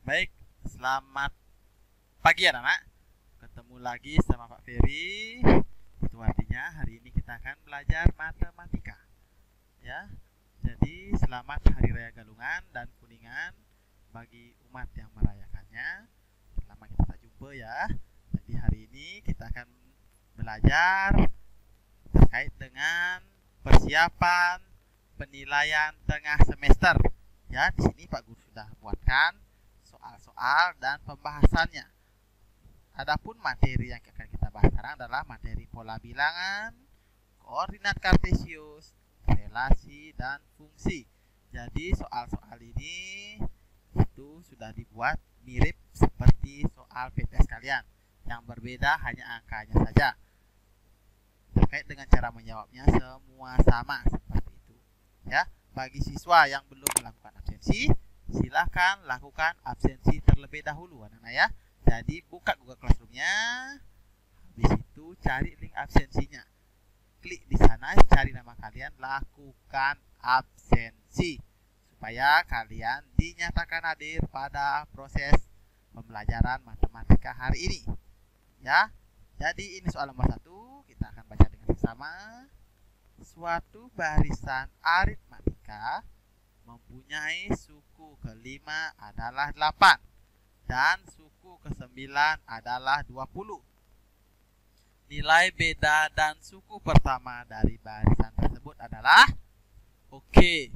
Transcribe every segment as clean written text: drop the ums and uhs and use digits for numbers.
Baik, selamat pagi anak-anak. Ketemu lagi sama Pak Ferry. Itu artinya hari ini kita akan belajar matematika. Ya. Jadi selamat Hari Raya Galungan dan Kuningan bagi umat yang merayakannya. Lama kita tak jumpa ya. Jadi hari ini kita akan belajar terkait dengan persiapan penilaian tengah semester. Ya, di sini Pak Guru sudah buatkan soal-soal dan pembahasannya. Adapun materi yang akan kita bahas sekarang adalah materi pola bilangan, koordinat kartesius, relasi, dan fungsi. Jadi soal-soal ini itu sudah dibuat mirip seperti soal PPS kalian. Yang berbeda hanya angkanya saja. Terkait dengan cara menjawabnya semua sama seperti itu. Ya, bagi siswa yang belum melakukan absensi, silahkan lakukan absensi terlebih dahulu anak-anak ya. Jadi buka Google Classroom-nya, habis itu cari link absensinya. Klik di sana, cari nama kalian, lakukan absensi supaya kalian dinyatakan hadir pada proses pembelajaran matematika hari ini. Ya. Jadi ini soal nomor 1, kita akan baca dengan bersama. Suatu barisan aritmatika mempunyai suku kelima adalah 8 dan suku ke-9 adalah 20. Nilai beda dan suku pertama dari barisan tersebut adalah oke.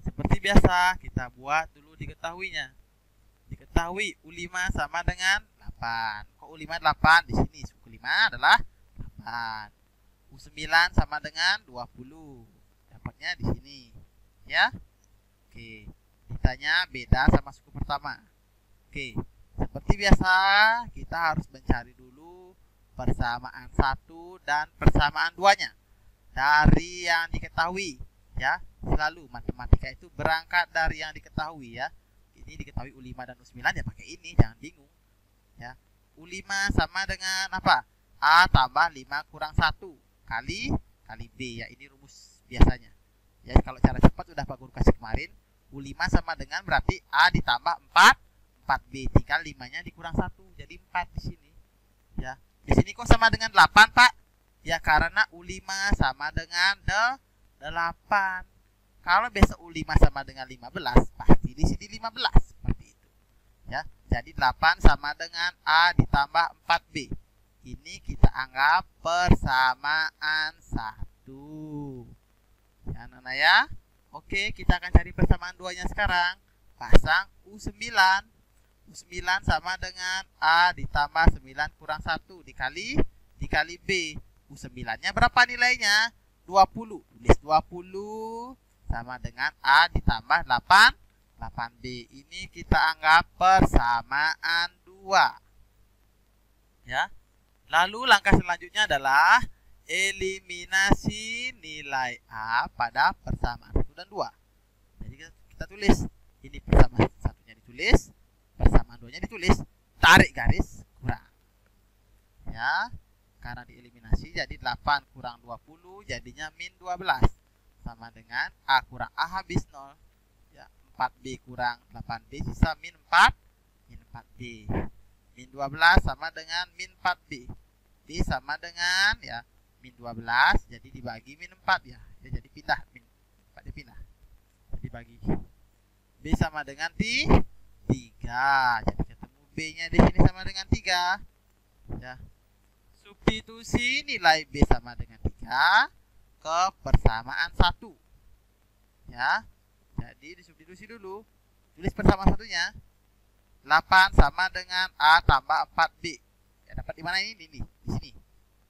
Seperti biasa kita buat dulu diketahuinya. Diketahui U5 sama dengan 8. Kok U5 8 di sini suku 5 adalah 8. U9 sama dengan 20. Dapatnya di sini. Ya. Oke, ditanya beda sama suku pertama. Oke, seperti biasa kita harus mencari dulu persamaan 1 dan persamaan 2-nya dari yang diketahui. Ya, selalu matematika itu berangkat dari yang diketahui ya. Ini diketahui U5 dan U9 ya pakai ini, jangan bingung. Ya, U5 sama dengan apa? A tambah 5 kurang 1 kali B ya, ini rumus biasanya. Ya, kalau cara cepat udah Pak Guru kasih kemarin. U5 sama dengan berarti A ditambah 4B, tinggal 5-nya dikurang 1, jadi 4 di sini. Ya, di sini kok sama dengan 8, Pak? Ya, karena U5 sama dengan 8. Kalau besok U5 sama dengan 15, pasti di sini 15, seperti itu. Ya, jadi 8 sama dengan A ditambah 4B. Ini kita anggap persamaan 1. Ya, anak-anak ya. Oke, kita akan cari persamaan 2-nya sekarang. Pasang U9. U9 sama dengan A ditambah 9 kurang 1 dikali B. U9-nya berapa nilainya? 20. Tulis 20 sama dengan A ditambah 8B. Ini kita anggap persamaan 2. Ya. Lalu langkah selanjutnya adalah eliminasi nilai A pada persamaan 1 dan 2. Jadi kita tulis ini persamaan 1-nya ditulis, persamaan 2-nya ditulis, tarik garis kurang. Ya, karena dieliminasi jadi 8 kurang 20 jadinya min 12 sama dengan A kurang A habis 0. Ya, 4B kurang 8B sisa min 4B. Min 12 sama dengan min 4B. B sama dengan ya min 12, jadi dibagi min 4 ya. Jadi pindah min 4 dipindah. Jadi bagi B sama dengan 3. Jadi ketemu B-nya di sini sama dengan 3. Ya. Substitusi nilai B sama dengan 3 ke persamaan 1. Ya. Jadi disubstitusi dulu. Tulis persamaan satunya. 8 sama dengan A tambah 4B. Ya, dapat di mana ini? Di sini.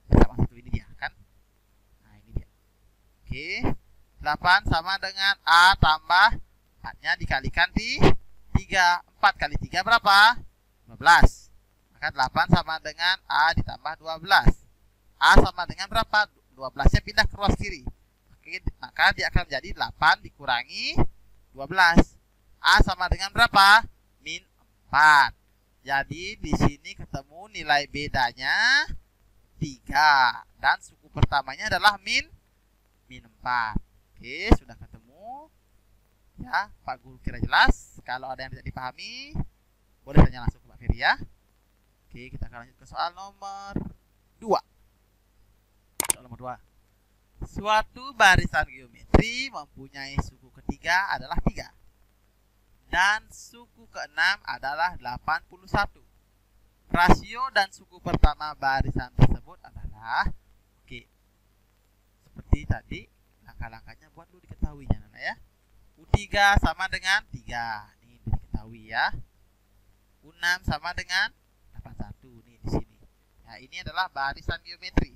Persamaan 1 ini dia, kan? Nah, ini dia. Oke. 8 sama dengan A tambah 4-nya dikalikan di 3. 4 kali 3 berapa? 12. Maka 8 sama dengan A ditambah 12. A sama dengan berapa? 12-nya pindah ke ruas kiri. Maka dia akan menjadi 8 dikurangi 12. A sama dengan berapa? Min 4. Jadi di sini ketemu nilai bedanya 3 dan suku pertamanya adalah min 4. Oke, sudah ketemu. Ya, Pak Guru kira jelas. Kalau ada yang tidak dipahami, Boleh tanya langsung ke Pak Ferry ya. Oke, kita akan lanjut ke soal nomor 2. Soal nomor 2. Suatu barisan geometri mempunyai suku ketiga adalah 3 dan suku keenam adalah 81. Rasio dan suku pertama barisan tersebut adalah, oke, seperti tadi, langkah-langkahnya buat dulu diketahuinya Nana ya. U3 sama dengan 3, ini diketahui ya. U6 sama dengan 81, nih di sini. Nah, ini adalah barisan geometri.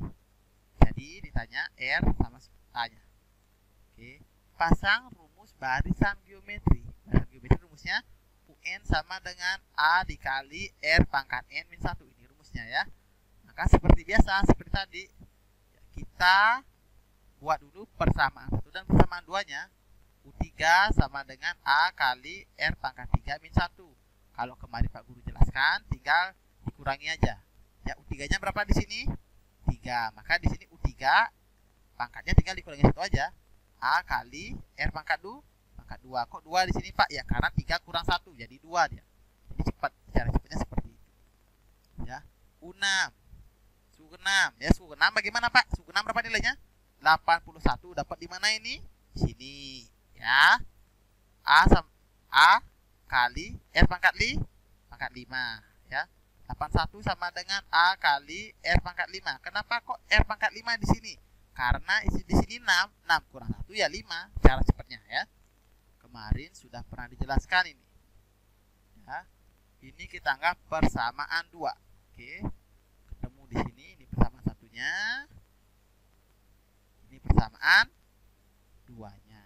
Jadi ditanya R sama A-nya. Oke, pasang rumus barisan geometri. Barisan geometri rumusnya UN sama dengan A dikali R pangkat N min 1. Ini rumusnya ya. Maka seperti biasa, seperti tadi, kita buat dulu persamaan 1 dan persamaan 2-nya. U3 sama dengan A kali R pangkat 3 min 1. Kalau kemarin Pak Guru jelaskan, tinggal dikurangi aja. Ya, U3-nya berapa di sini? 3. Maka di sini U3 pangkatnya tinggal dikurangi 1 aja. A kali R pangkat 2. Pangkat 2. Kok 2 di sini Pak? Ya karena 3 kurang 1 jadi 2 dia. Jadi cepat, cara cepatnya seperti itu. Ya. U6. Suku 6. Ya, suku 6 bagaimana Pak? Suku 6 berapa nilainya? 81. Dapat di mana ini? Di sini. Ya. A kali R pangkat 5. Ya. 81 sama dengan A kali R pangkat 5. Kenapa kok R pangkat 5 di sini? Karena di sini 6 kurang 1 ya 5. Cara cepatnya ya. Kemarin sudah pernah dijelaskan ini. Ya. Ini kita anggap persamaan 2. Oke. Ketemu di sini, ini persamaan satunya. Ini persamaan 2-nya.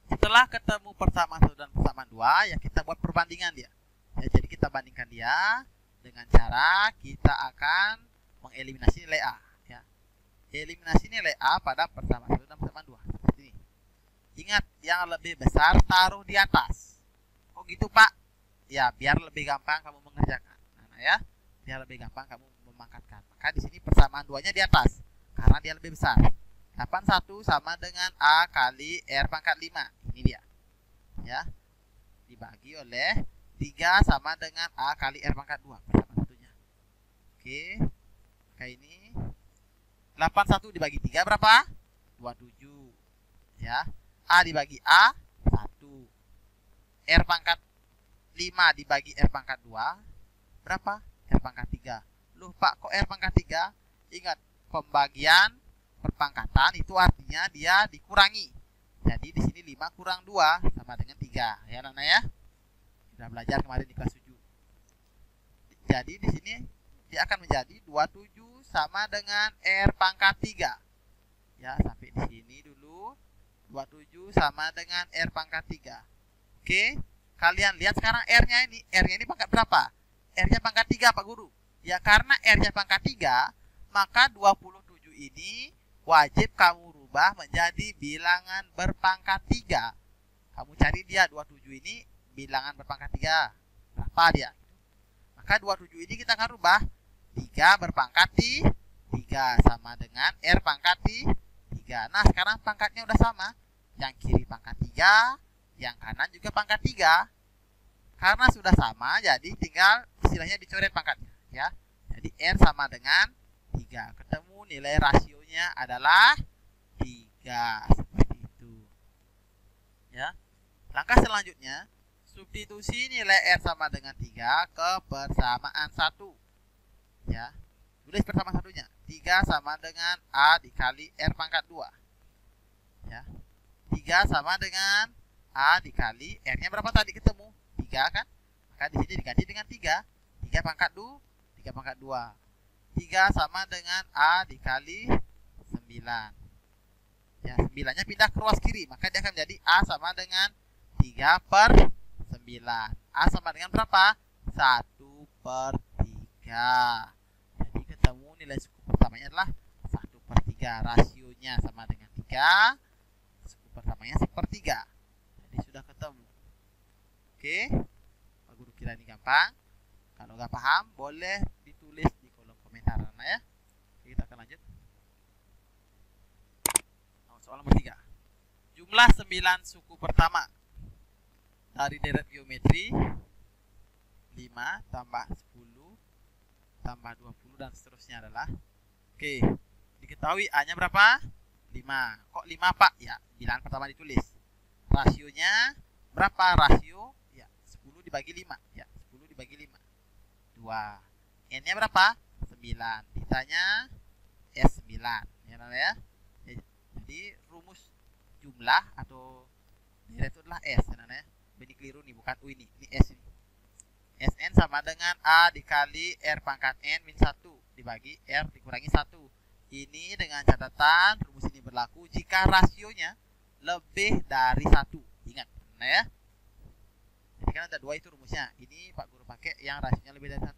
Setelah ketemu persamaan 1 dan persamaan 2, ya kita buat perbandingan dia. Ya, jadi kita bandingkan dia dengan cara kita akan mengeliminasi nilai A. Ya. Eliminasi nilai A pada persamaan 1 dan persamaan 2. Seperti ini. Ingat, yang lebih besar taruh di atas. Oh gitu Pak? Ya, biar lebih gampang kamu mengerjakan. Nah, ya, biar lebih gampang kamu memangkatkan. Maka di sini persamaan 2-nya di atas, karena dia lebih besar. 81 sama dengan A kali R pangkat 5. Ini dia. Ya. Dibagi oleh 3 sama dengan A kali R pangkat 2. Persamaan satunya. Oke. Kayak ini. 81 dibagi 3 berapa? 27. Ya. A dibagi A 1. R pangkat 5 dibagi R pangkat 2 berapa? R pangkat 3. Loh Pak, kok R pangkat 3? Ingat, pembagian perpangkatan itu artinya dia dikurangi. Jadi di sini 5 kurang 2 sama dengan 3. Ya Nana ya. Sudah belajar kemarin di kelas 7. Jadi di sini dia akan menjadi 27 sama dengan R pangkat 3. Ya, sampai di sini dulu. 27 sama dengan R pangkat 3. Oke. Kalian lihat sekarang R-nya ini. R-nya ini pangkat berapa? R-nya pangkat 3 Pak Guru. Ya karena R-nya pangkat 3, maka 27 ini wajib kamu rubah menjadi bilangan berpangkat 3. Kamu cari dia 27 ini bilangan berpangkat 3. Berapa dia? Maka 27 ini kita akan rubah 3 berpangkat 3 sama dengan R pangkat 3. Nah, sekarang pangkatnya udah sama. Yang kiri pangkat 3, yang kanan juga pangkat 3. Karena sudah sama, jadi tinggal istilahnya dicoret pangkatnya, ya. Jadi R sama dengan 3. Ketemu nilai rasionya adalah 3. Seperti itu. Ya. Langkah selanjutnya, substitusi nilai R sama dengan 3 ke persamaan 1. Ya. Tulis persamaan satunya. 3 sama dengan A dikali R pangkat 2. Ya. 3 sama dengan A dikali R-nya berapa tadi ketemu? 3 kan? Maka di sini diganti dengan 3. 3 pangkat 2, 3 pangkat 2. 3 sama dengan A dikali 9. Ya, 9-nya pindah ke ruas kiri, maka dia akan menjadi A sama dengan 3 per 9. A sama dengan berapa? 1 per 3. Jadi ketemu nilai suku pertamanya adalah 1 per 3. Rasionya sama dengan 3. Suku pertamanya 1/3. Jadi sudah ketemu. Oke, Pak Guru kira ini gampang. Kalau nggak paham, boleh ditulis di kolom komentar, ya. Oke, kita akan lanjut. Soal nomor 3. Jumlah 9 suku pertama dari deret geometri 5 tambah 10 tambah 20 dan seterusnya adalah, oke, diketahui A-nya berapa? 5. Kok 5 Pak? Ya, bilangan pertama ditulis. Rasionya berapa? Rasio ya 10 dibagi 5. Ya, 10 dibagi 5. 2. N-nya berapa? 9. Ditanya S9. Ya, ya. Jadi rumus jumlah atau deret itu adalah S, ya. Ini keliru nih, bukan U ini S ini. Sn sama dengan A dikali R pangkat N min 1 dibagi R dikurangi 1. Ini dengan catatan rumus ini berlaku jika rasionya lebih dari 1. Ingat, nah ya. Jadi kan ada 2 itu rumusnya. Ini Pak Guru pakai yang rasionya lebih dari 1.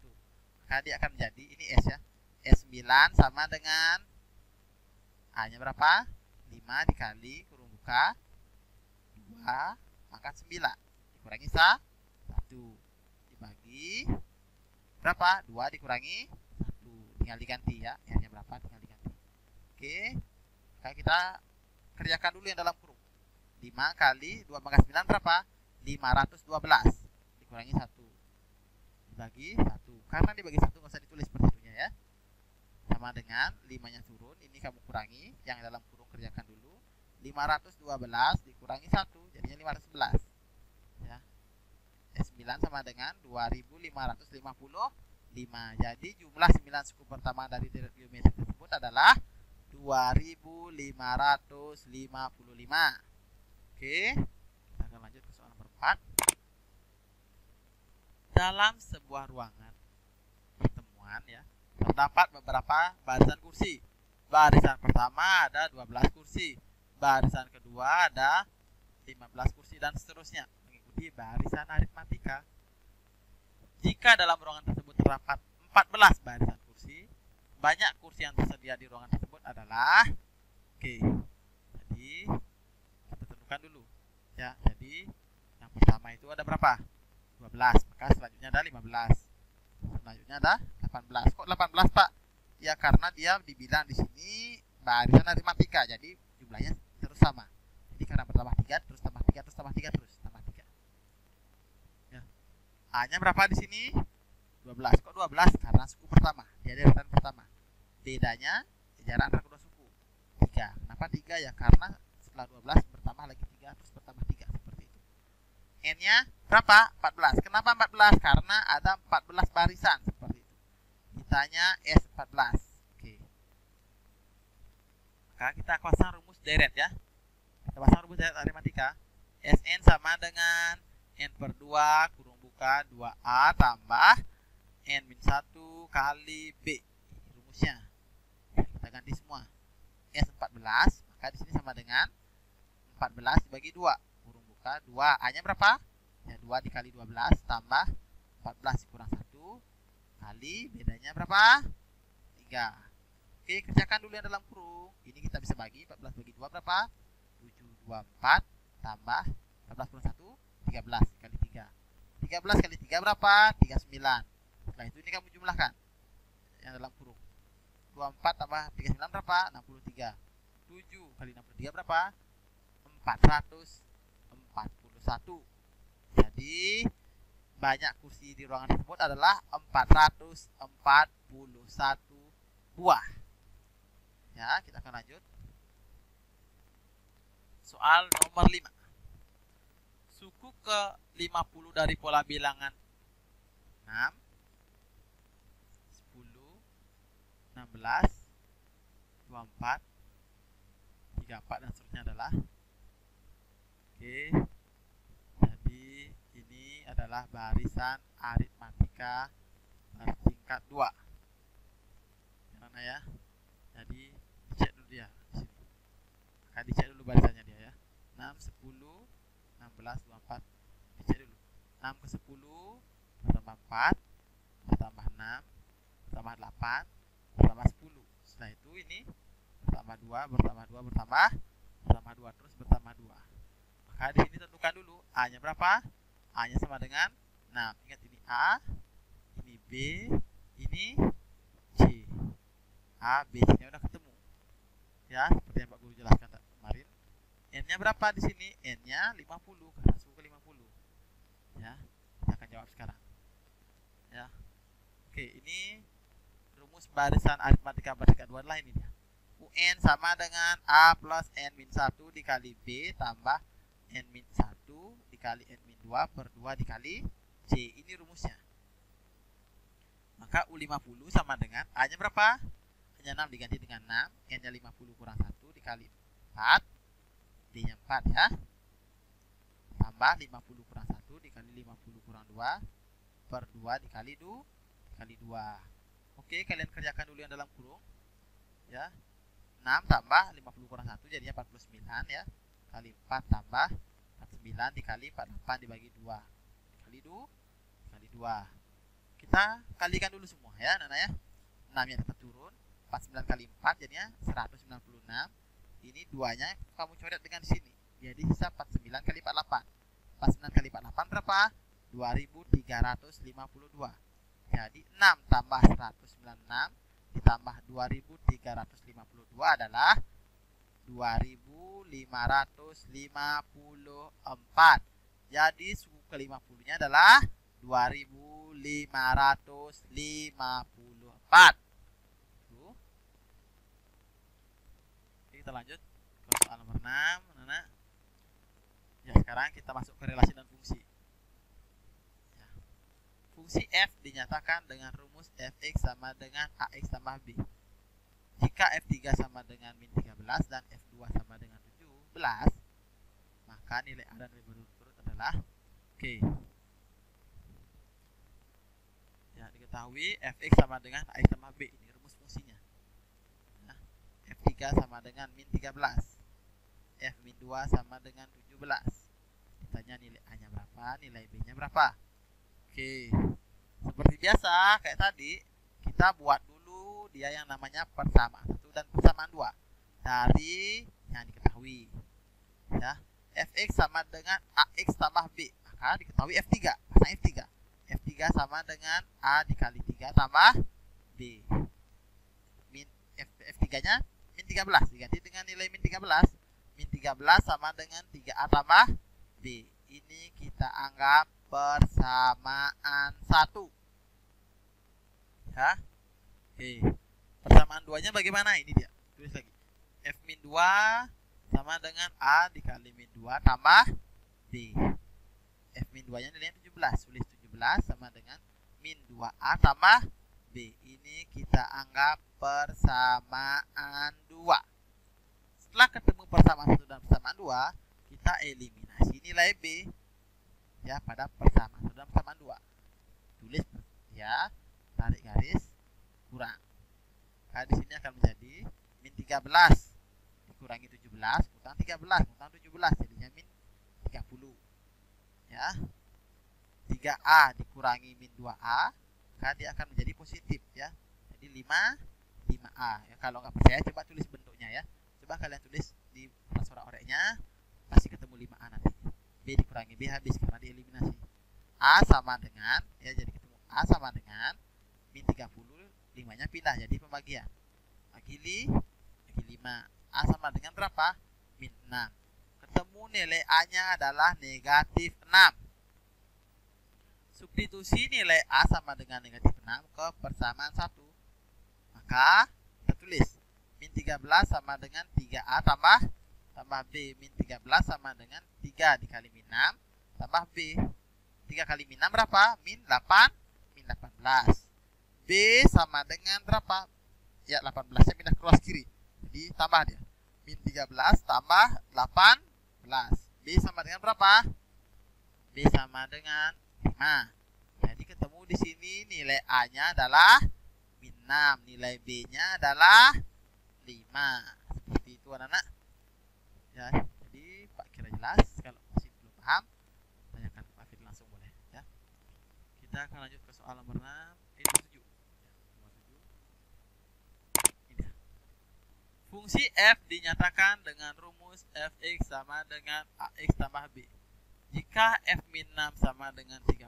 Maka dia akan menjadi, ini S ya. S9 sama dengan A-nya berapa? 5 dikali kurung buka 2 pangkat 9 dikurangi 1 dibagi berapa? 2 dikurangi 1. Tinggal diganti ya. R-nya berapa? Tinggal diganti. Oke. Maka kita kerjakan dulu yang dalam kurung. 5 kali 2 pangkat 9 berapa? 512 dikurangi 1 dibagi 1. Karena dibagi 1 nggak usah ditulis seperti itu ya. Sama dengan 5-nya turun. Ini kamu kurangi. Yang dalam kurung kerjakan dulu. 512 dikurangi 1 jadinya 511 ya. S9 sama dengan 2555. Jadi jumlah 9 suku pertama dari deret geometri tersebut adalah 2555. Oke, kita akan lanjut ke soal nomor 4. Dalam sebuah ruangan pertemuan ya, terdapat beberapa barisan kursi. Barisan pertama ada 12 kursi. Barisan kedua ada 15 kursi dan seterusnya mengikuti barisan aritmatika. Jika dalam ruangan tersebut terdapat 14 barisan kursi, banyak kursi yang tersedia di ruangan tersebut adalah, oke, jadi kita tentukan dulu ya. Jadi yang pertama itu ada berapa? 12. Maka selanjutnya ada 15. Selanjutnya ada 18. Kok 18 Pak? Ya karena dia dibilang di sini barisan aritmatika, jadi jumlahnya terus sama. Jadi karena bertambah 3 terus tambah 3 terus tambah 3 terus tambah 3. Ya. A-nya berapa di sini? 12. Kok 12? Karena suku pertama, dia deretan pertama. Bedanya jarak antara kedua suku 3. Kenapa 3 ya? Karena setelah 12 bertambah lagi 3 terus bertambah 3 seperti itu. N-nya berapa? 14. Kenapa 14? Karena ada 14 barisan seperti itu. Ditanya S14. Oke. Maka kita pasang rumus deret ya. Kita pasang rumus deret aritmatika. Sn sama dengan N per 2 kurung buka 2A tambah N min 1 kali B. Ini rumusnya. Kita ganti semua. S14. Maka di sini sama dengan 14 dibagi 2. Kurung buka 2. A-nya berapa? Ya 2 dikali 12 tambah 14 kurang 1 kali bedanya berapa? 3. Oke, kerjakan dulu yang dalam kurung. Ini kita bisa bagi 14 bagi 2 berapa? 724 tambah 14 kurang 1 13 kali 3. 13 kali 3 berapa? 39. Setelah itu ini kamu jumlahkan yang dalam kurung. 24 tambah 39 berapa? 63. 7 kali 63 berapa? 441. Jadi banyak kursi di ruangan tersebut adalah 441 buah. Ya, kita akan lanjut. Soal nomor 5. Suku ke-50 dari pola bilangan 6, 10, 16, 24, 34 dan seterusnya adalah, oke, jadi ini adalah barisan aritmatika bertingkat 2. Mana ya? Jadi dicek dulu dia di sini. Maka dicek dulu barisannya dia ya. 6, 10, 16, 24. Dicek dulu. 6 ke 10 bertambah 4 bertambah 6 bertambah 8 bertambah 10. Setelah itu ini bertambah 2 bertambah 2 bertambah 2 terus bertambah 2. Maka di sini tentukan dulu A-nya berapa? A-nya sama dengan 6. Ingat ini A, ini B, ini C. A, B, C-nya udah ketemu. Ya, seperti yang Pak Guru jelaskan kemarin. N-nya berapa di sini? N-nya 50 karena suku ke 50. Ya, kita akan jawab sekarang. Ya. Oke, ini rumus barisan aritmatika bertingkat 2 adalah ini dia. UN sama dengan A plus N min 1 dikali B tambah N min 1 dikali N min 2 per 2 dikali C. Ini rumusnya. Maka U50 sama dengan A-nya berapa? A-nya 6 diganti dengan 6, N-nya 50 kurang 1 dikali 4, D-nya 4 ya. Tambah 50 kurang 1 dikali 50 kurang 2 per 2 dikali 2. Oke, kalian kerjakan dulu yang dalam kurung. Ya. 6 tambah 50 kurang 1 jadinya 49 ya. Kali 4 tambah 49 dikali 48 dibagi 2. Dikali 2. Kita kalikan dulu semua ya, anak-anak ya. 6-nya dapat turun, 49 kali 4 jadinya 196. Ini 2-nya kamu coret dengan sini. Jadi sisa 49 kali 48. 49 kali 48 berapa? 2352. Jadi 6 tambah 196 ditambah 2352 adalah 2554. Jadi suku ke-50-nya adalah 2554. Oke, kita lanjut ke soal nomor 6, anak-anak. Ya, sekarang kita masuk ke relasi dan fungsi. Ya. Fungsi f dinyatakan dengan rumus fx sama dengan ax tambah b. Jika f3 sama dengan min 13 dan f2 sama dengan 17, maka nilai a dan b berturut-turut adalah oke. Ya, diketahui fx sama dengan ax tambah b. Ini rumus fungsinya. Nah, f3 sama dengan min 13. F min 2 sama dengan 17. Ditanya nilai A-nya berapa, nilai B-nya berapa. Oke. Seperti biasa, kayak tadi, kita buat dulu dia yang namanya persamaan 1 dan persamaan 2 dari yang diketahui. Ya, fx sama dengan ax tambah b, maka diketahui f3. Pasang f3. F3 sama dengan A dikali 3 tambah B. F3-nya min 13 diganti dengan nilai min 13. Min 13 sama dengan 3A tambah B. Ini kita anggap persamaan 1. Ya. Oke. Persamaan 2-nya bagaimana? Ini dia. Tulis lagi. F min 2 sama dengan A dikali min 2 tambah B. F min 2-nya nilainya 17. Tulis 17 sama dengan min 2A tambah B. Ini kita anggap persamaan 2. Setelah ketemu persamaan 1 dan persamaan 2, kita eliminasi nilai B ya pada persamaan 1 dan persamaan 2. Tulis ya, tarik garis, kurang. Nah, di sini akan menjadi min 13 dikurangi 17 kurang 13 kurang 17 jadinya min 30. Ya. 3A dikurangi min 2A, maka dia akan menjadi positif ya. Jadi 5A. Ya, kalau nggak percaya coba tulis bentuknya ya. Coba kalian tulis di surat oreknya, pasti ketemu 5A nanti. B dikurangi B habis karena dieliminasi. A sama dengan ya, jadi ketemu A sama dengan min 30, 5-nya pindah jadi pembagian. Bagi 5. A sama dengan berapa? Min 6. Ketemu nilai A-nya adalah negatif 6. Substitusi nilai A sama dengan negatif 6 ke persamaan 1. Maka kita tulis min 13 sama dengan 3A tambah B. Min 13 sama dengan 3 dikali min 6 tambah B. 3 kali min 6 berapa? Min 8. Min 18. B sama dengan berapa? Ya, 18-nya pindah ke luar kiri. Jadi tambah dia. Min 13 tambah 18. B sama dengan berapa? B sama dengan 5. Jadi ketemu di sini nilai A-nya adalah min 6, nilai B-nya adalah 5. Seperti itu anak-anak. Ya, jadi Pak kira jelas. Kalau masih belum paham, tanyakan ke Pak Fir langsung boleh ya. Kita akan lanjut ke soal nomor 6, nomor 7. Ini. Fungsi f dinyatakan dengan rumus fx sama dengan ax tambah b. Jika f min 6 sama dengan 32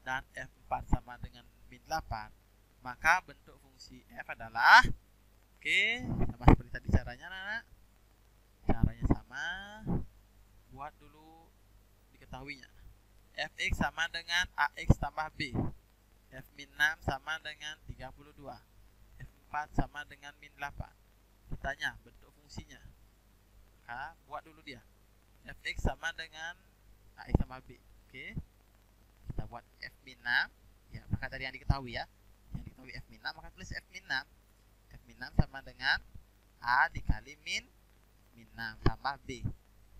dan f4 sama dengan min 8, maka bentuk fungsi f adalah sama seperti tadi caranya, anak. Caranya sama. Buat dulu diketahuinya. Fx sama dengan ax tambah b. F min 6 sama dengan 32. F4 sama dengan min 8. Ditanya bentuk fungsinya. Maka buat dulu dia. Fx sama dengan Ax sama B. Oke. Kita buat F min 6. Ya, maka dari yang diketahui ya. Yang diketahui F min 6, maka tulis F min 6. F min 6 sama dengan A dikali min 6 tambah B.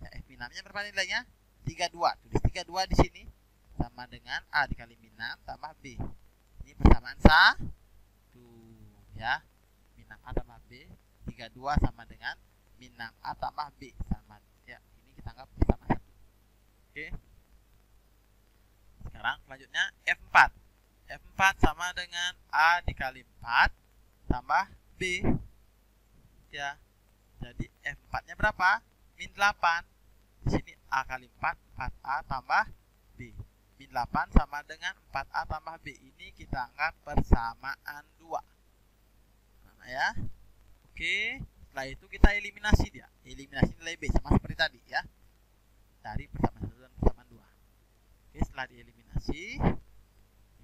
Ya, F min 6-nya berapa nilainya? 32. Tulis 32 di sini. Sama dengan A dikali min 6 tambah B. Ini persamaan ya. Min 6A tambah B. 32 sama dengan min 6A tambah B. Sama. Ya, ini kita anggap persamaan 1. Oke. Sekarang selanjutnya F4. F4 sama dengan A dikali 4 tambah B. Ya. Jadi F4-nya berapa? Min 8. Di sini A kali 4, 4A tambah B. Min 8 sama dengan 4A tambah B. Ini kita anggap persamaan 2. Nah, ya. Oke. Setelah itu kita eliminasi dia. Eliminasi nilai B sama seperti tadi ya. Dari persamaan 1 dan persamaan 2. Oke, setelah dieliminasi,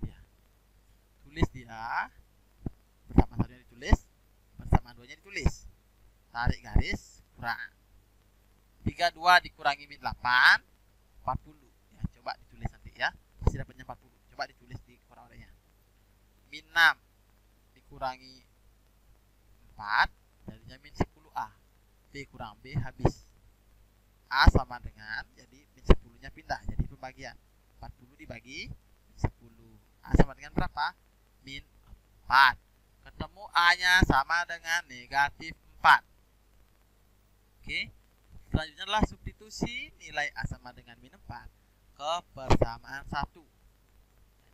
ya. Tulis dia. Persamaan 1-nya ditulis, persamaan 2-nya ditulis. Tarik garis, kurang. 32 dikurangi min 8, 40. Ya, coba ditulis nanti ya. Pasti dapatnya 40. Coba ditulis di kurang-kurangnya. Min 6 dikurangi 4, jadinya min 10A. B kurang B habis. A sama dengan, jadi min 10-nya pindah, jadi pembagian. 40 dibagi 10. A sama dengan berapa? Min 4. Ketemu A-nya sama dengan negatif 4. Oke. Selanjutnya adalah substitusi nilai A sama dengan min 4 ke persamaan 1.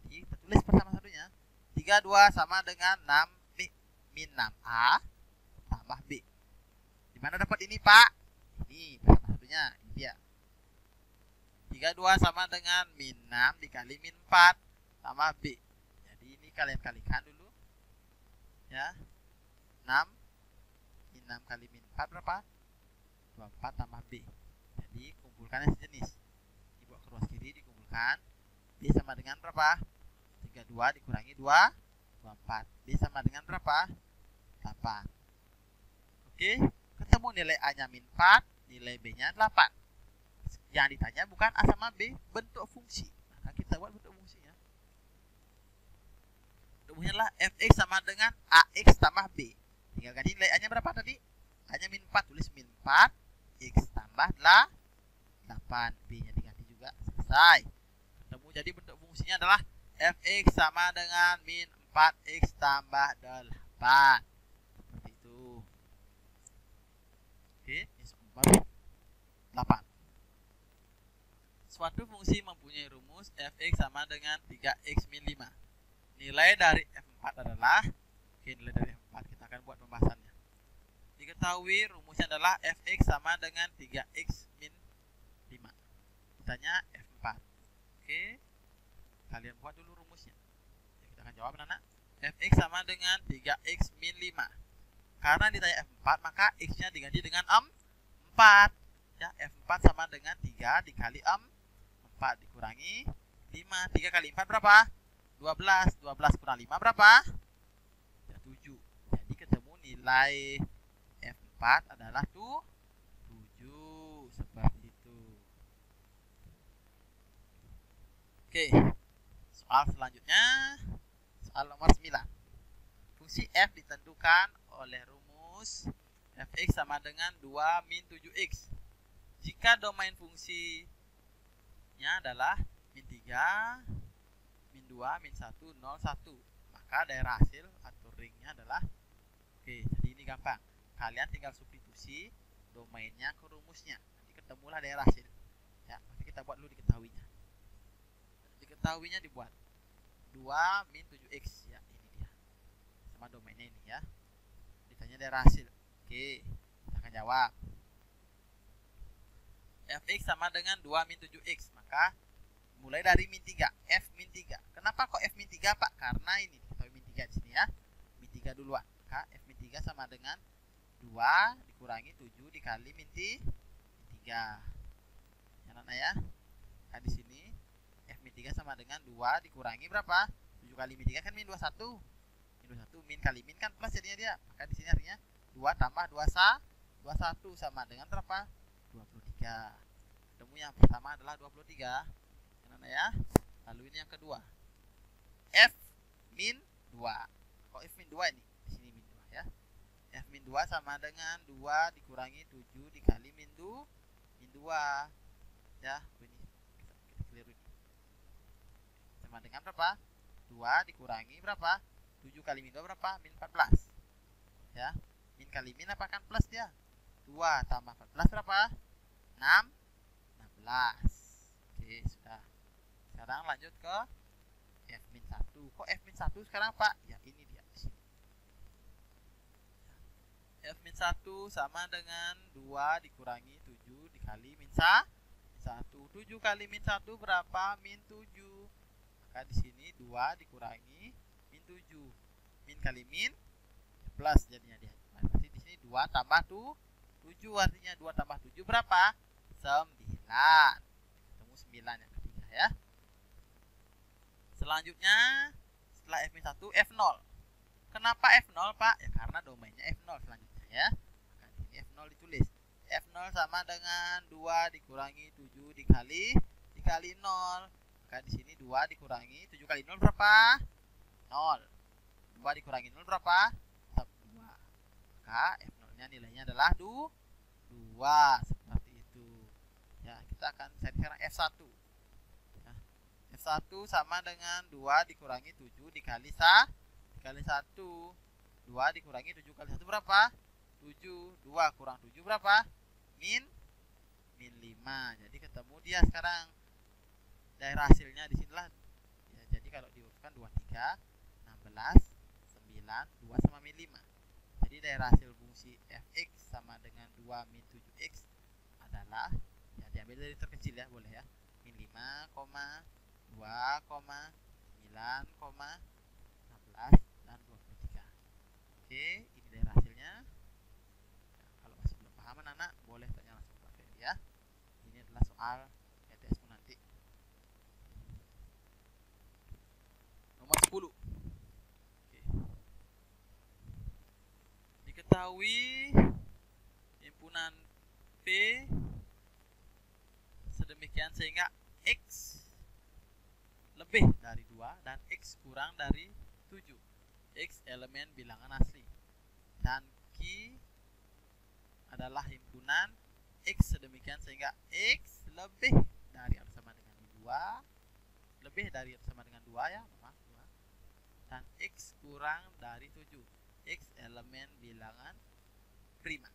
Jadi kita tulis persamaan 1-nya. 32 sama dengan 6 min 6A tambah B. Dimana dapat ini, Pak? Ini persamaan 1-nya. Ini dia. 32 sama dengan min 6 dikali min 4 tambah B. Jadi ini kalian kalikan dulu. Ya. 6 min 6 kali min 4 berapa? 24 tambah B. Jadi kumpulkannya sejenis. Dibawa ke ruas kiri, dikumpulkan. B sama dengan berapa? 32 dikurangi 2, 24. B sama dengan berapa? 8. Oke, ketemu nilai A-nya min 4, nilai B-nya 8. Yang ditanya bukan A sama B, bentuk fungsi. Maka kita buat bentuk fungsinya. Bentuk fungsinya adalah Fx sama dengan AX tambah B. Tinggal ganti nilai A-nya berapa tadi? A-nya min 4, tulis min 4. X tambah 8. B-nya diganti juga. Selesai. Ketemu, jadi bentuk fungsinya adalah Fx sama dengan min 4X tambah 8. Seperti itu. Oke, ini baru 8. Suatu fungsi mempunyai rumus Fx sama dengan 3X min 5. Nilai dari F4 adalah, oke, nilai dari F4 kita akan buat pembahasannya. Diketahui rumusnya adalah Fx sama dengan 3X min 5. Ditanya F4. Oke. Kalian buat dulu rumusnya. Ya, kita akan jawab, anak. Fx sama dengan 3X min 5. Karena ditanya F4, maka X-nya diganti dengan 4. Ya, F4 sama dengan 3 dikali 4 dikurangi 5. 3 kali 4 berapa? 12. 12 kurang 5 berapa? Ya, 7. Jadi ketemu nilai F4 adalah 7. Seperti itu. Oke. Soal selanjutnya, soal nomor 9. Fungsi f ditentukan oleh rumus Fx sama dengan 2 min 7x. Jika domain fungsinya adalah min 3, min 2, min 1, 0, 1, maka daerah hasil atau ringnya adalah, oke, jadi ini gampang. Kalian tinggal substitusi domainnya ke rumusnya. Nanti ketemulah daerah hasil. Ya, nanti kita buat dulu diketahuinya. Diketahuinya dibuat 2 min 7x. Ya, ini dia. Sama domainnya ini ya. Ditanya daerah hasil. Oke, kita akan jawab. Fx sama dengan 2 min 7x. Maka mulai dari min 3. F min 3. Kenapa kok F min 3, Pak? Karena ini kita min 3 di sini ya. Min 3 duluan. Maka F min 3 sama dengan 2 dikurangi 7 dikali min 3. Ya, Nana ya. Nah, di sini F min 3 sama dengan 2 dikurangi berapa? 7 kali min 3 kan min 21. Min 21 min kali min kan plus jadinya dia. Maka di sini artinya 2 tambah 21 sama dengan berapa? 23. Ketemu yang pertama adalah 23. Mana ya? Lalu ini yang kedua. F min 2. Kok F min 2 ini? Di sini min 2 ya. F min 2 sama dengan 2 dikurangi 7 dikali min 2. Ya, ini kita keliru ini. Sama dengan berapa? 2 dikurangi berapa? 7 kali min 2 berapa? Min 14. Ya. Min kali min apa kan plus dia? 2 tambah 14 berapa? 16. Oke, sudah. Sekarang lanjut ke F min 1. Kok F min 1 sekarang Pak? Ya ini dia di sini. F min 1 sama dengan 2 dikurangi 7 dikali min 1. 7 kali min 1 berapa? Min 7. Maka di sini 2 dikurangi min 7. Min kali min plus jadinya dia. Berarti di sini 2 tambah 7 artinya 2 tambah 7 berapa? 9. Ketemu 9 yang ketiga ya. Selanjutnya setelah F min 1 F0. Kenapa F0 Pak? Ya karena domainnya F0 selanjutnya ya. Maka di sini F0 ditulis. F0 sama dengan 2 dikurangi 7 dikali 0. Maka di sini 2 dikurangi 7 kali 0 berapa? 0. 2 dikurangi 0 berapa? 2. Maka F0-nya nilainya adalah 2. Seperti itu. Ya, kita akan cari sekarang F1. Ya. F1 sama dengan 2 dikurangi 7 dikali 1. 2 dikurangi 7 kali 1 berapa? 7. 2 kurang 7 berapa? Min 5. Jadi ketemu dia sekarang. Daerah hasilnya di sinilah. Ya, jadi kalau diurutkan 23, 16, 9, 2 sama min 5. Jadi daerah hasil fungsi fx sama dengan 2 min 7x adalah, ya diambil dari terkecil ya, boleh ya. Min 5, 2, 9, 16 dan 23. Oke, ini daerah hasilnya. Nah, kalau masih belum paham anak, boleh tanya langsung Pak Ferry ya. Ini adalah soal ETS nanti. Nomor 10. Oke. Diketahui himpunan P sedemikian sehingga X lebih dari 2 dan X kurang dari 7. X elemen bilangan asli dan Q adalah himpunan X sedemikian sehingga X lebih dari atau sama dengan 2, lebih dari atau sama dengan 2 ya, maaf 2, dan X kurang dari 7. X elemen bilangan prima.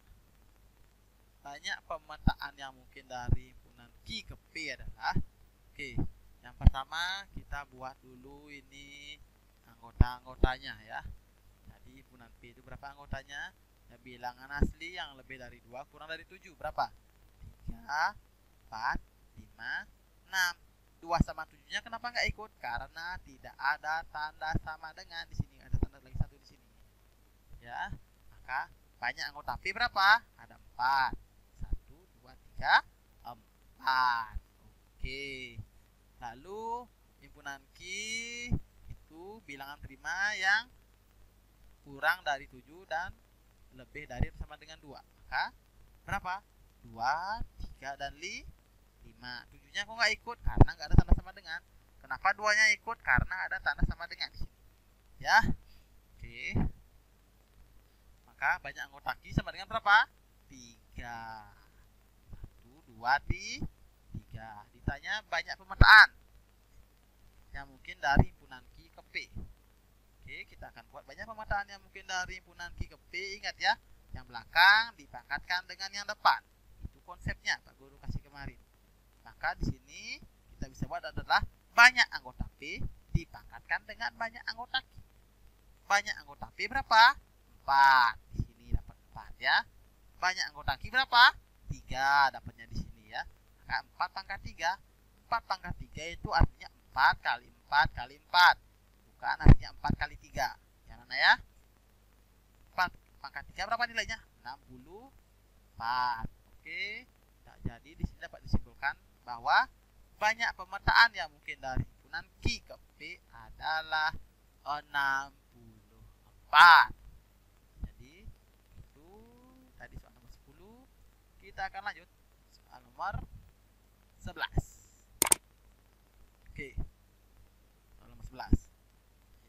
Banyak pemetaan yang mungkin dari himpunan Q ke P adalah, oke, yang pertama kita buat dulu ini anggota-anggotanya ya. Jadi himpunan P itu berapa anggotanya? Ya, bilangan asli yang lebih dari 2 kurang dari 7 berapa? 3, 4, 5, 6. 2 sama 7-nya kenapa nggak ikut? Karena tidak ada tanda sama dengan. Di sini ada tanda lagi satu di sini. Ya, maka banyak anggota P berapa? Ada 4. 1, 2, 3, 4. Oke. Lalu himpunan Q itu bilangan prima yang kurang dari 7 dan lebih dari atau sama dengan 2. Maka berapa? 2, 3, dan 5. 7-nya kok nggak ikut? Karena nggak ada tanda sama dengan. Kenapa 2-nya ikut? Karena ada tanda sama dengan di sini. Ya. Oke. Maka banyak anggota Q sama dengan berapa? 3. 1, 2, 3. Ditanya banyak pemetaan yang mungkin dari himpunan Q ke P. Oke, kita akan buat banyak pemetaan yang mungkin dari himpunan Q ke P. Ingat ya, yang belakang dipangkatkan dengan yang depan. Itu konsepnya Pak Guru kasih kemarin. Maka di sini kita bisa buat adalah banyak anggota P dipangkatkan dengan banyak anggota Q. Banyak anggota P berapa? 4. Di sini dapat 4 ya. Banyak anggota Q berapa? 3 dapatnya di sini ya. Maka 4 pangkat 3. 4 pangkat 3 itu artinya 4 kali 4 kali 4. Bukan artinya 4 kali 3. Yang mana ya? 4 pangkat 3 berapa nilainya? 64. Oke. Nah, jadi di sini dapat disimpulkan bahwa banyak pemetaan yang mungkin dari himpunan Q ke P adalah 64. Jadi itu tadi soal nomor 10. Kita akan lanjut soal nomor 11. Oke, soal nomor 11.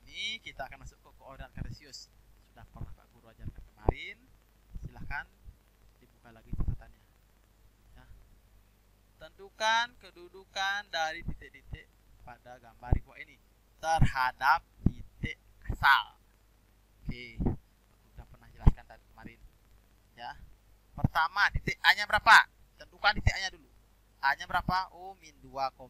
Ini kita akan masuk ke koordinat kartesius. Sudah pernah Pak Guru ajarkan kemarin. Silahkan dibuka lagi catatannya ya. Tentukan kedudukan dari titik-titik pada gambar di bawah ini terhadap titik asal. Oke, aku sudah pernah jelaskan tadi kemarin ya. Pertama, titik A nya berapa? Tentukan titik A nya dulu. A nya berapa? Oh, min 2,5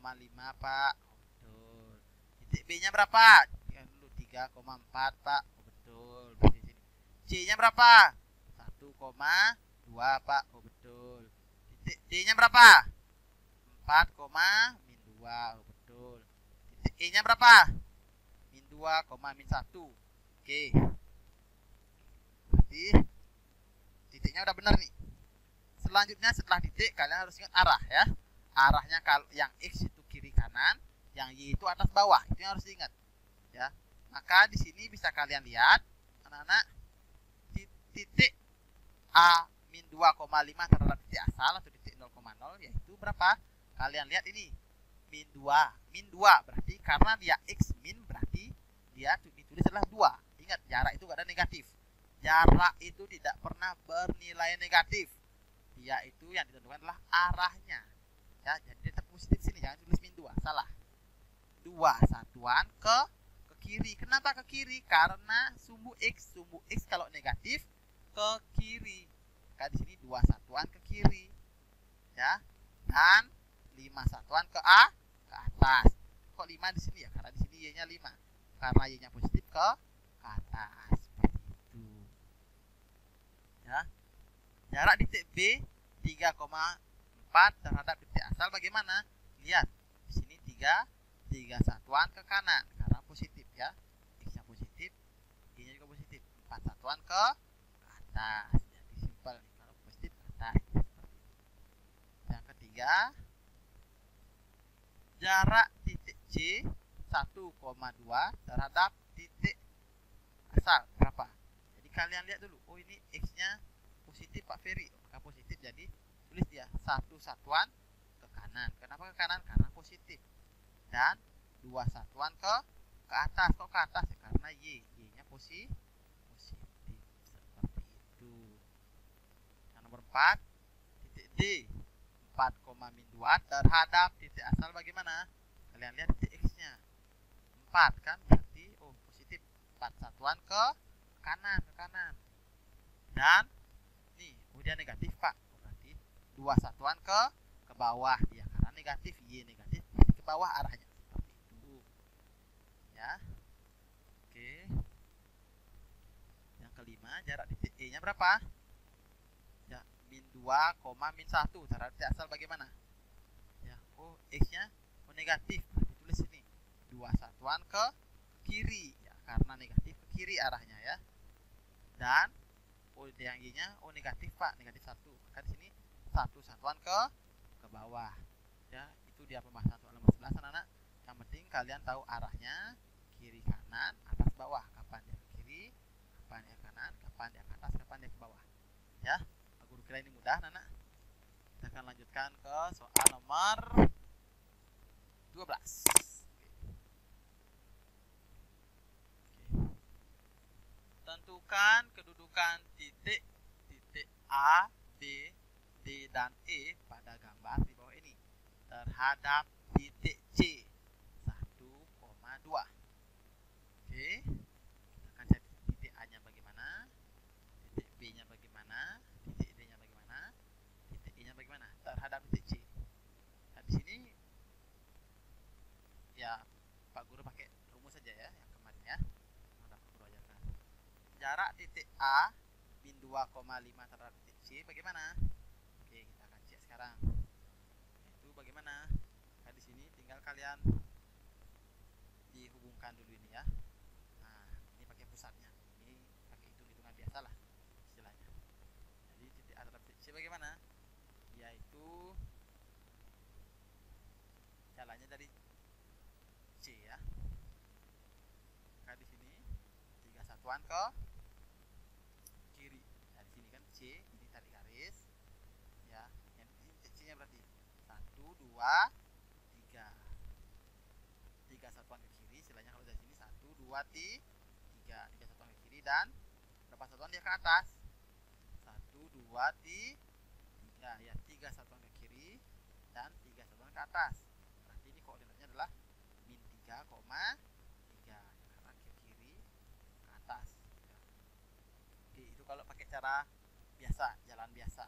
Pak. Oh, betul. Titik B nya berapa? Dulu 3,4 Pak. Oh, betul. C nya berapa? 1,2 Pak. Oh, betul. Titik D nya berapa? 4, min 2. Oh, betul. Titik E nya berapa? Min 2, min 1. Oke. Berarti titiknya udah benar nih. Selanjutnya setelah titik kalian harus ingat arah ya. Arahnya kalau yang X itu kiri kanan, yang Y itu atas bawah. Itu yang harus diingat. Ya. Maka di sini bisa kalian lihat anak-anak titik A min 2,5 terhadap titik asal atau titik 0,0 yaitu berapa? Kalian lihat ini min 2. Min 2 berarti karena dia X min berarti dia ditulis adalah 2. Ingat jarak itu gak ada negatif. Jarak itu tidak pernah bernilai negatif. Dia itu yang ditentukan adalah arahnya. Ya, jadi tetap positif sini, jangan tulis min 2, salah. 2 satuan ke kiri. Kenapa ke kiri? Karena sumbu X kalau negatif ke kiri. Maka di sini 2 satuan ke kiri. Ya. Dan 5 satuan ke atas. Kok 5 di sini ya? Karena di sini Y-nya 5. Karena Y-nya positif ke atas. Seperti itu. Ya. Jarak titik B 3,4 terhadap titik asal bagaimana? Lihat. Di sini 3 satuan ke kanan karena positif ya. X-nya positif, Y-nya juga positif. 4 satuan ke atas. Jadi simpel nih kalau positif ke atas. Yang ketiga, jarak titik C 1,2 terhadap titik asal berapa? Jadi kalian lihat dulu. Oh, ini X-nya positif Pak Ferry. Maka positif jadi tulis dia 1 satuan ke kanan. Kenapa ke kanan? Karena positif. Dan 2 satuan ke atas. Kok ke atas? Ya, karena Y-nya positif. Seperti itu. Yang nomor 4, titik D 4, min 2 terhadap titik asal bagaimana? Kalian lihat titik X-nya 4 kan? Berarti oh positif 4 satuan ke kanan. Dan nih, dia negatif Pak. Berarti 2 satuan ke bawah dia karena negatif, Y negatif ke bawah arahnya seperti itu. Ya. Oke. Yang kelima, jarak titik E-nya berapa? Ya, min 2, min 1 terhadap titik asal bagaimana? Ya, oh X-nya negatif. Berarti tulis ini 2 satuan ke kiri ya, karena negatif ke kiri arahnya ya. Dan yang Y-nya negatif Pak, negatif 1. Maka di sini 1 satuan ke bawah. Ya, itu dia pembahasan soal nomor 11 anak-anak. Yang penting kalian tahu arahnya kiri kanan, atas bawah. Kapan dia ke kiri, kapan dia ke kanan, kapan dia ke atas, kapan dia ke bawah. Ya, Guru kira ini mudah anak-anak. Kita akan lanjutkan ke soal nomor 12. Tentukan kedudukan titik A, B, D, dan E pada gambar di bawah ini terhadap titik C 1,2. Oke, kita akan cari titik A nya bagaimana, titik B nya bagaimana, titik D nya bagaimana, titik E nya bagaimana terhadap titik C. Nah, di sini ya Pak Guru pakai rumus saja ya yang kemarin ya. Jarak titik A min 2,5 terhadap titik C bagaimana? Oke, kita akan cek sekarang. Itu bagaimana? Nah, di sini tinggal kalian dihubungkan dulu ini ya. Nah, ini pakai pusatnya. Ini pakai hitung-hitungan biasa lah istilahnya. Jadi titik A terhadap titik C bagaimana? Yaitu jalannya dari C ya. Nah, di sini satuan ke kiri. Nah, di sini kan C, ini tarik garis. Ya, yang ini titik C-nya berarti 1, 2, 3. 3 satuan ke kiri, istilahnya kalau dari sini 1, 2, 3. 3 satuan ke kiri dan berapa satuan dia ke atas? 1, 2, 3. Ya, 3 satuan ke kiri dan 3 satuan ke atas. Berarti ini koordinatnya adalah min 3,3 karena ke kiri ke atas. Ya. Oke, itu kalau pakai cara biasa, jalan biasa,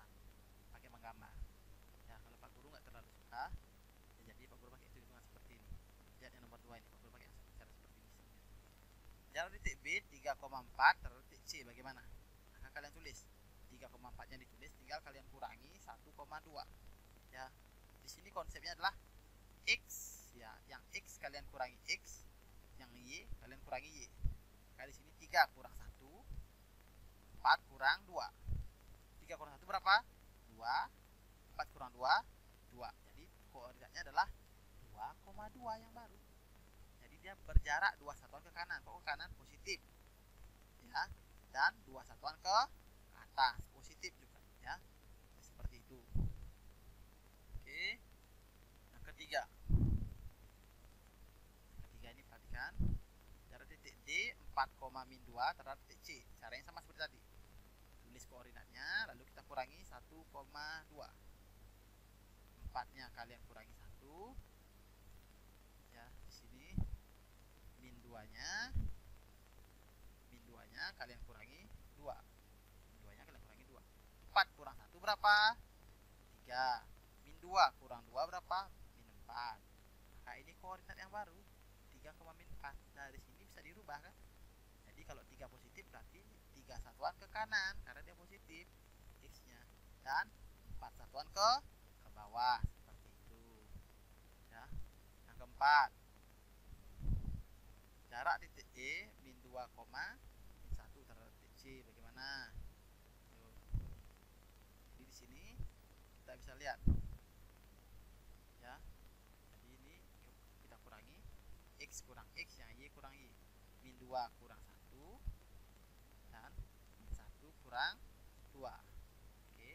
pakai menggambar. Ya, kalau Pak Guru nggak terlalu suka, ya, jadi Pak Guru pakai hitungan seperti ini. Lihat yang nomor 2 ini, Pak Guru pakai cara seperti ini. Jarak titik B 3,4 terhadap titik C bagaimana? Maka kalian tulis 3,4 nya ditulis, tinggal kalian kurangi 1,2. Ya, di sini konsepnya adalah X, ya, yang X kalian kurangi X, yang Y kalian kurangi Y. Maka di sini 3 kurang 1, 4 kurang 2. 3 kurang 1 berapa? 2. 4 kurang 2, 2. Jadi koordinatnya adalah 2,2 yang baru. Jadi dia berjarak 2 satuan ke kanan. Kalau ke kanan positif, ya, dan 2 satuan ke atas positif juga, ya. Seperti itu. Oke. Yang ketiga. Ketiga ini perhatikan. Jarak titik D 4,-2 terhadap titik C. Caranya sama seperti tadi. Tulis koordinatnya, lalu kita kurangi 1,2. 4-nya kalian kurangi 1. Ya, di sini min 2-nya kalian kurangi 2. Min 2-nya kalian kurangi 2. 4 kurang 1 berapa? 3. Min 2 kurang 2 berapa? Min 4. Maka ini koordinat yang baru, 3,-4. Dari sini bisa dirubah kan? Jadi kalau 3 positif berarti 3 satuan ke kanan karena dia positif X-nya, dan 4 satuan ke bawah seperti itu. Ya. Yang keempat, jarak titik E min 2, min 1 terhadap titik C bagaimana? Tuh. Jadi di sini kita bisa lihat, ya. Jadi ini kita kurangi X kurang X, yang Y kurang Y. Min 2 kurang 1 dan min 1 kurang 2. Oke.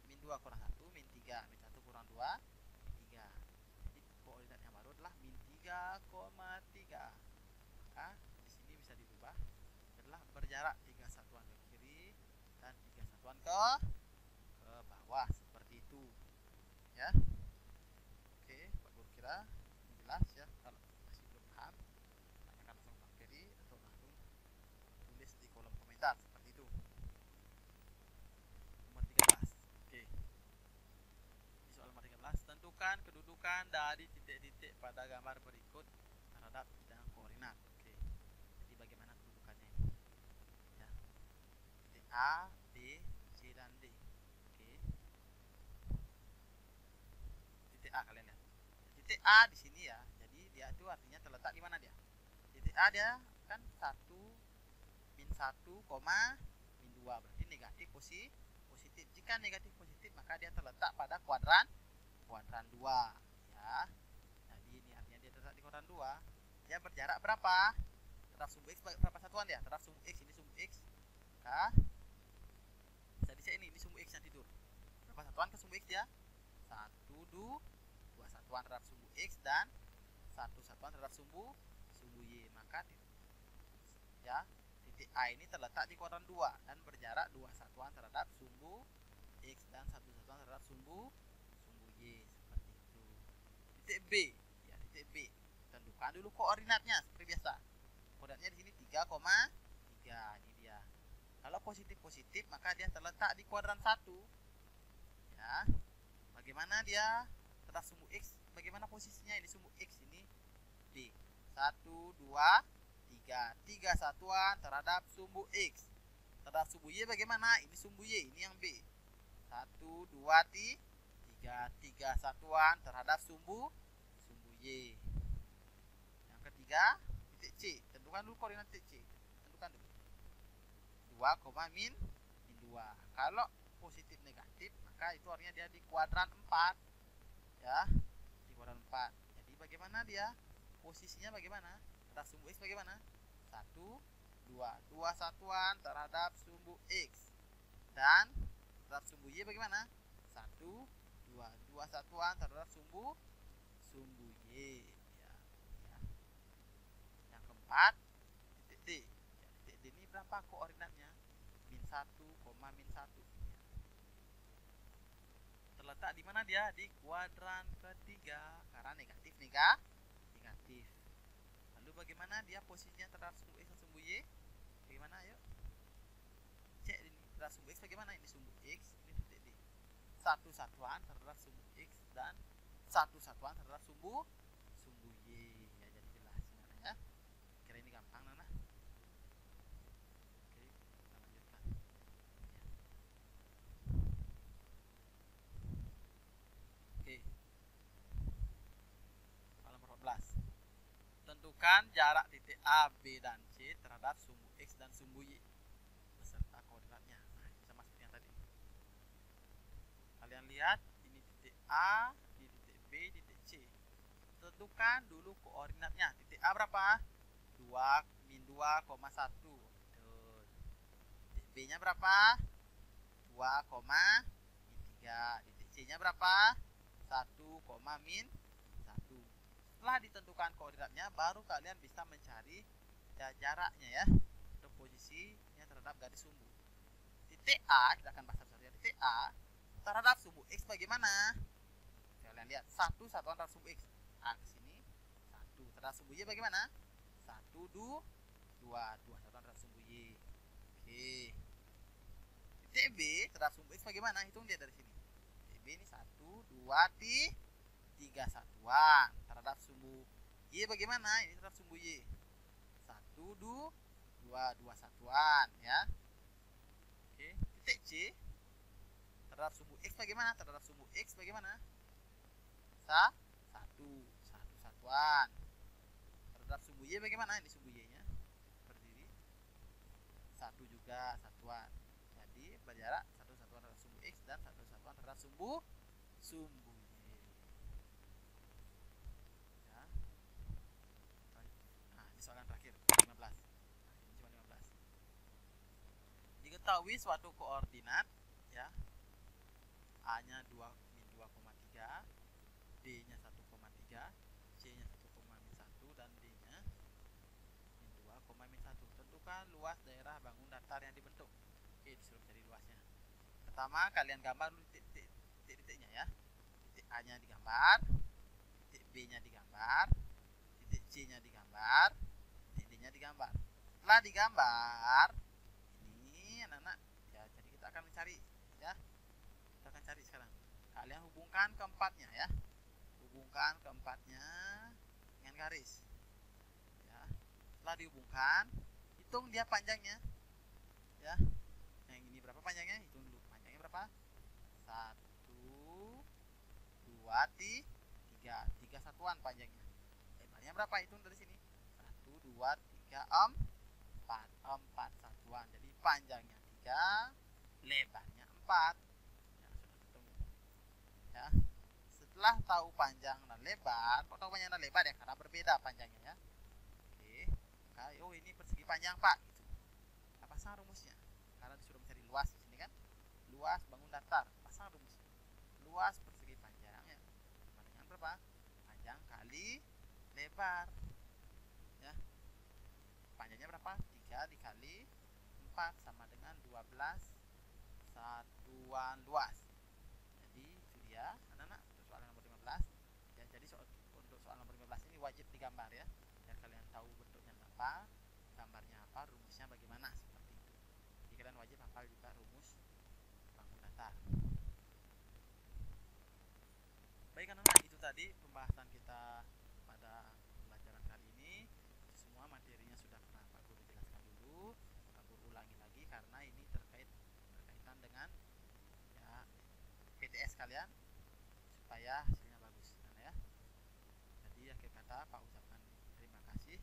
Min 2 kurang 1, min 3. Min 1 kurang 2, min 3. Jadi koordinat yang baru adalah min 3,3. Maka di sini bisa dirubah adalah berjarak 3 satuan ke kiri dan 3 satuan ke bawah seperti itu, ya. Oke, Pak Guru kira jelas ya. Kalau masih belum paham, tanyakan langsung Pak Ferry atau langsung tulis di kolom komentar seperti itu. Nomor 13. Oke. Di soal nomor 13, tentukan kedudukan dari titik-titik pada gambar berikut terhadap bidang koordinat. Oke. Jadi bagaimana kedudukannya ini? Ya. Titik A, B, C dan D. Oke. Titik A kalian lihat. Titik A di sini ya. Jadi dia itu artinya terletak di mana dia? Titik A dia kan 1, min 1, min 2. Berarti negatif positif. Jika negatif positif maka dia terletak pada kuadran 2, ya. Jadi ini artinya dia terletak di kuadran 2. Dia berjarak berapa? Terhadap sumbu X berapa satuan dia? Terhadap sumbu X, ini sumbu X. Maka bisa dicek ini sumbu X yang tidur. Berapa satuan ke sumbu X dia? 1, 2 satuan terhadap sumbu X dan 1 satuan terhadap sumbu Y. Maka ya, titik A ini terletak di kuadran 2 dan berjarak 2 satuan terhadap sumbu X dan 1 satuan terhadap sumbu Y seperti itu. Titik B, ya, titik B. Tentukan dulu koordinatnya seperti biasa. Koordinatnya di sini 3,3. Ini dia. Kalau positif maka dia terletak di kuadran 1. Ya. Bagaimana dia terhadap sumbu X? Bagaimana posisinya ini sumbu X ini? B. 1, 2, 3. 3 satuan terhadap sumbu X. Terhadap sumbu Y bagaimana? Ini sumbu Y, ini yang B. 1, 2, 3. 3 satuan terhadap sumbu Y. Yang ketiga, titik C. Tentukan dulu koordinat titik C. Tentukan dulu. 2, min 2. Kalau positif negatif, maka itu artinya dia di kuadran 4. Ya, di kuadran 4. Jadi bagaimana dia? Posisinya bagaimana? Terhadap sumbu X bagaimana? 1, dua satuan terhadap sumbu X. Dan terhadap sumbu Y bagaimana? 1, 2. Dua satuan terhadap sumbu Y. Ya, ya. Yang keempat, titik D. Ya, titik D ini berapa koordinatnya? Min 1, min 1. Ya. Terletak di mana dia? Di kuadran ketiga. Karena negatif nih kak? Negatif. Lalu bagaimana dia posisinya terhadap sumbu X dan sumbu Y? Bagaimana? Ayo cek ini. Terhadap sumbu X bagaimana? Ini sumbu X, ini titik D. Satu satuan terhadap sumbu X dan satu satuan terhadap sumbu Y. Ya, jadi jelas ya. Kira ini gampang Nana. Oke, kita lanjutkan. Ya. Oke. Soal nomor 14. Tentukan jarak titik A, B, dan C terhadap sumbu X dan sumbu Y beserta koordinatnya. Nah, bisa masuk yang tadi. Kalian lihat, ini titik A, ini titik B, titik C. Tentukan dulu koordinatnya. Titik A berapa? 2, min 2,1. Betul. Titik B nya berapa? 2, min 3. Titik C nya berapa? 1, min 1. Setelah ditentukan koordinatnya, baru kalian bisa mencari jaraknya ya, atau posisinya terhadap garis sumbu. Titik A, kita akan bahas satu-satu ya. Titik A terhadap sumbu X bagaimana? Kalian lihat, satu satuan terhadap sumbu X. A ke sini, 1. Terhadap sumbu Y bagaimana? 1, 2, 2 satuan terhadap sumbu Y. Oke. Titik B terhadap sumbu X bagaimana? Hitung dia dari sini. Titik B ini 1, 2, 3 satuan. Terhadap sumbu Y bagaimana? Ini terhadap sumbu Y. 1, 2, 2 satuan ya. Oke. Titik C terhadap sumbu X bagaimana? Terhadap sumbu X bagaimana? 1 satuan. Terhadap sumbu Y bagaimana? Ini sumbu Y nya berdiri 1 juga satuan. Jadi berjarak 1 satuan terhadap sumbu X dan 1 satuan terhadap sumbu Y. Ya. Nah, ini soalan terakhir 15. Nah, ini cuma 15. Diketahui suatu koordinat ya. A-nya 2, min 2,3, B-nya 1,3, C-nya 1, min 1, dan D-nya min 2, min 1. Tentukan luas daerah bangun datar yang dibentuk. Oke, disuruh cari luasnya. Pertama, kalian gambar dulu titik-titiknya ya. Titik A-nya digambar, titik B-nya digambar, titik C-nya digambar, titik D-nya digambar. Setelah digambar, ini anak-anak ya, jadi kita akan mencari ya. Kita akan cari sekarang. Kalian hubungkan keempatnya ya. Hubungkan keempatnya dengan garis. Ya. Setelah dihubungkan, hitung dia panjangnya. Ya. Yang ini berapa panjangnya? Hitung dulu. Panjangnya berapa? 1, 2, 3. 3 satuan panjangnya. Lebarnya berapa? Hitung dari sini. 1, 2, 3, 4. 4 satuan. Jadi panjangnya 3, lebarnya 4. Ya, sudah ketemu. Ya. Setelah tahu panjang dan lebar, kok tahu panjang dan lebar ya? Karena berbeda panjangnya ya. Oke. Maka, oh ini persegi panjang Pak. Gitu. Nah, pasang rumusnya. Karena disuruh mencari luas di sini kan. Luas bangun datar. Pasang rumusnya. Luas persegi panjang ya. Sama dengan berapa? Panjang kali lebar. Ya. Panjangnya berapa? 3 dikali 4 sama dengan 12 satuan luas. Jadi itu dia anak-anak untuk soalan nomor 15 ya. Jadi untuk soal nomor 15 ini wajib digambar ya, biar kalian tahu bentuknya apa, gambarnya apa, rumusnya bagaimana, seperti itu. Jadi kalian wajib hafal juga rumus bangun datar. Baik anak-anak, itu tadi pembahasan kita pada pelajaran kali ini. Semua materinya sudah pernah Pak Guru jelaskan dulu. Pak Guru ulangi lagi karena ini berkaitan dengan ya PTS kalian supaya hasilnya bagus ya. Jadi akhir kata Pak ucapkan terima kasih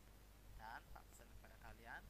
dan Pak pesan kepada kalian